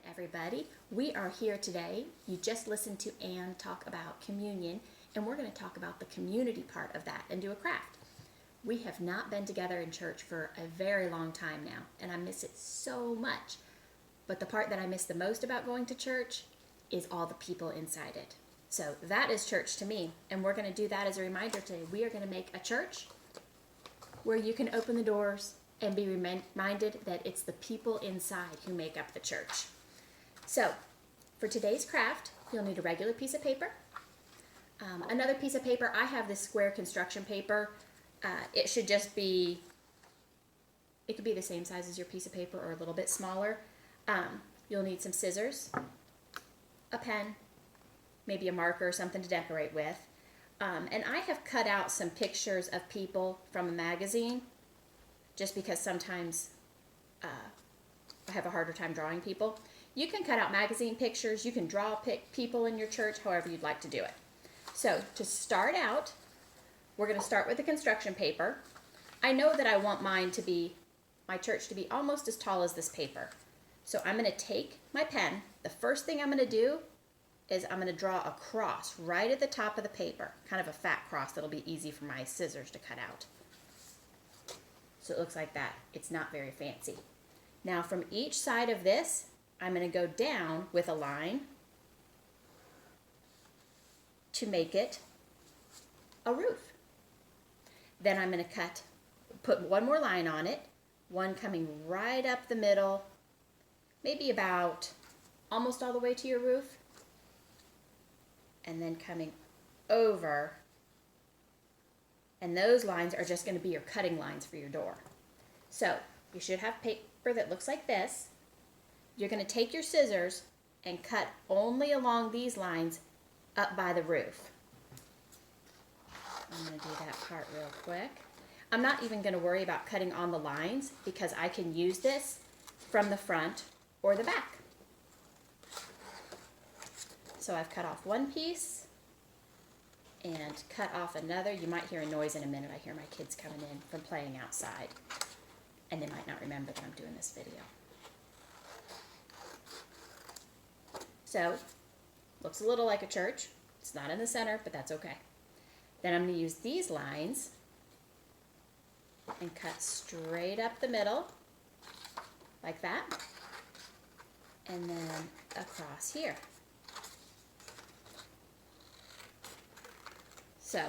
everybody. We are here today. You just listened to Anne talk about communion, and we're going to talk about the community part of that and do a craft. We have not been together in church for a very long time now, and I miss it so much. But the part that I miss the most about going to church is all the people inside it. So that is church to me, and we're going to do that as a reminder today. We are going to make a church where you can open the doors and be reminded that it's the people inside who make up the church. So, for today's craft, you'll need a regular piece of paper. Another piece of paper, I have this square construction paper. It should just be, it could be the same size as your piece of paper or a little bit smaller. You'll need some scissors, a pen, maybe a marker or something to decorate with. And I have cut out some pictures of people from a magazine, just because sometimes I have a harder time drawing people. You can cut out magazine pictures, you can draw people in your church, however you'd like to do it. So to start out, we're going to start with the construction paper. I know that I want my church to be almost as tall as this paper. So I'm going to take my pen. The first thing I'm going to do is I'm going to draw a cross right at the top of the paper, kind of a fat cross that'll be easy for my scissors to cut out. So it looks like that. It's not very fancy. Now from each side of this, I'm going to go down with a line to make it a roof. Then I'm going to put one more line on it, one coming right up the middle, maybe about almost all the way to your roof, and then coming over. And those lines are just going to be your cutting lines for your door. So you should have paper that looks like this. You're going to take your scissors and cut only along these lines up by the roof. I'm going to do that part real quick. I'm not even going to worry about cutting on the lines because I can use this from the front or the back. So I've cut off one piece and cut off another. You might hear a noise in a minute. I hear my kids coming in from playing outside, and they might not remember that I'm doing this video. So, looks a little like a church. It's not in the center, but that's okay. Then I'm going to use these lines and cut straight up the middle, like that, and then across here. So,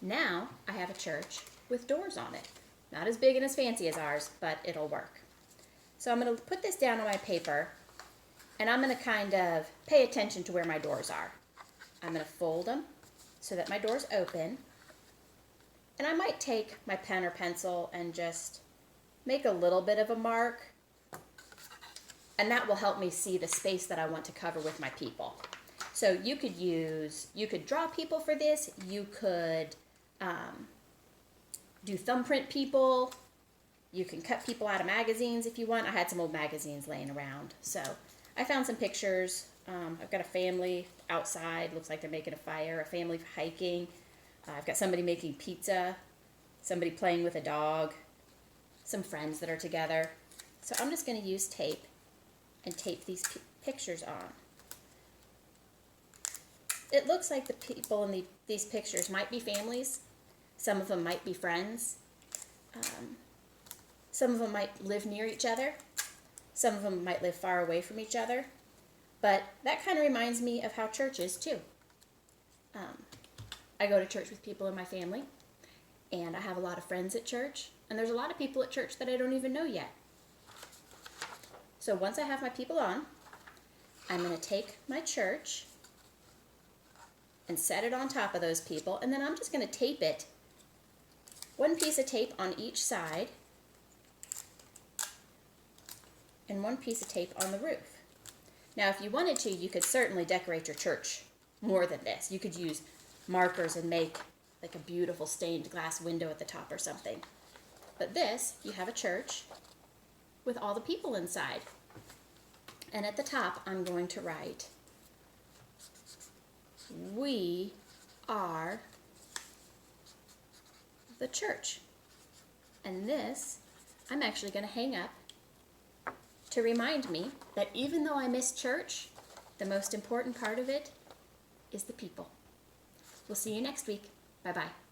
now I have a church with doors on it. Not as big and as fancy as ours, but it'll work. So I'm going to put this down on my paper, and I'm going to kind of pay attention to where my doors are. I'm going to fold them so that my doors open, and I might take my pen or pencil and just make a little bit of a mark, and that will help me see the space that I want to cover with my people. So you could draw people for this, you could do thumbprint people, you can cut people out of magazines if you want. I had some old magazines laying around. So I found some pictures. I've got a family outside, looks like they're making a fire, a family hiking. I've got somebody making pizza, somebody playing with a dog, some friends that are together. So I'm just going to use tape and tape these pictures on. It looks like the people in these pictures might be families. Some of them might be friends. Some of them might live near each other. Some of them might live far away from each other. But that kind of reminds me of how church is too. I go to church with people in my family, and I have a lot of friends at church, and there's a lot of people at church that I don't even know yet. So once I have my people on, I'm going to take my church and set it on top of those people, and then I'm just going to tape it, one piece of tape on each side, and one piece of tape on the roof. Now if you wanted to, you could certainly decorate your church more than this. You could use markers and make like a beautiful stained glass window at the top or something. But this, you have a church with all the people inside. And at the top, I'm going to write, "We are the church." And this, I'm actually going to hang up to remind me that even though I miss church, the most important part of it is the people. We'll see you next week. Bye-bye.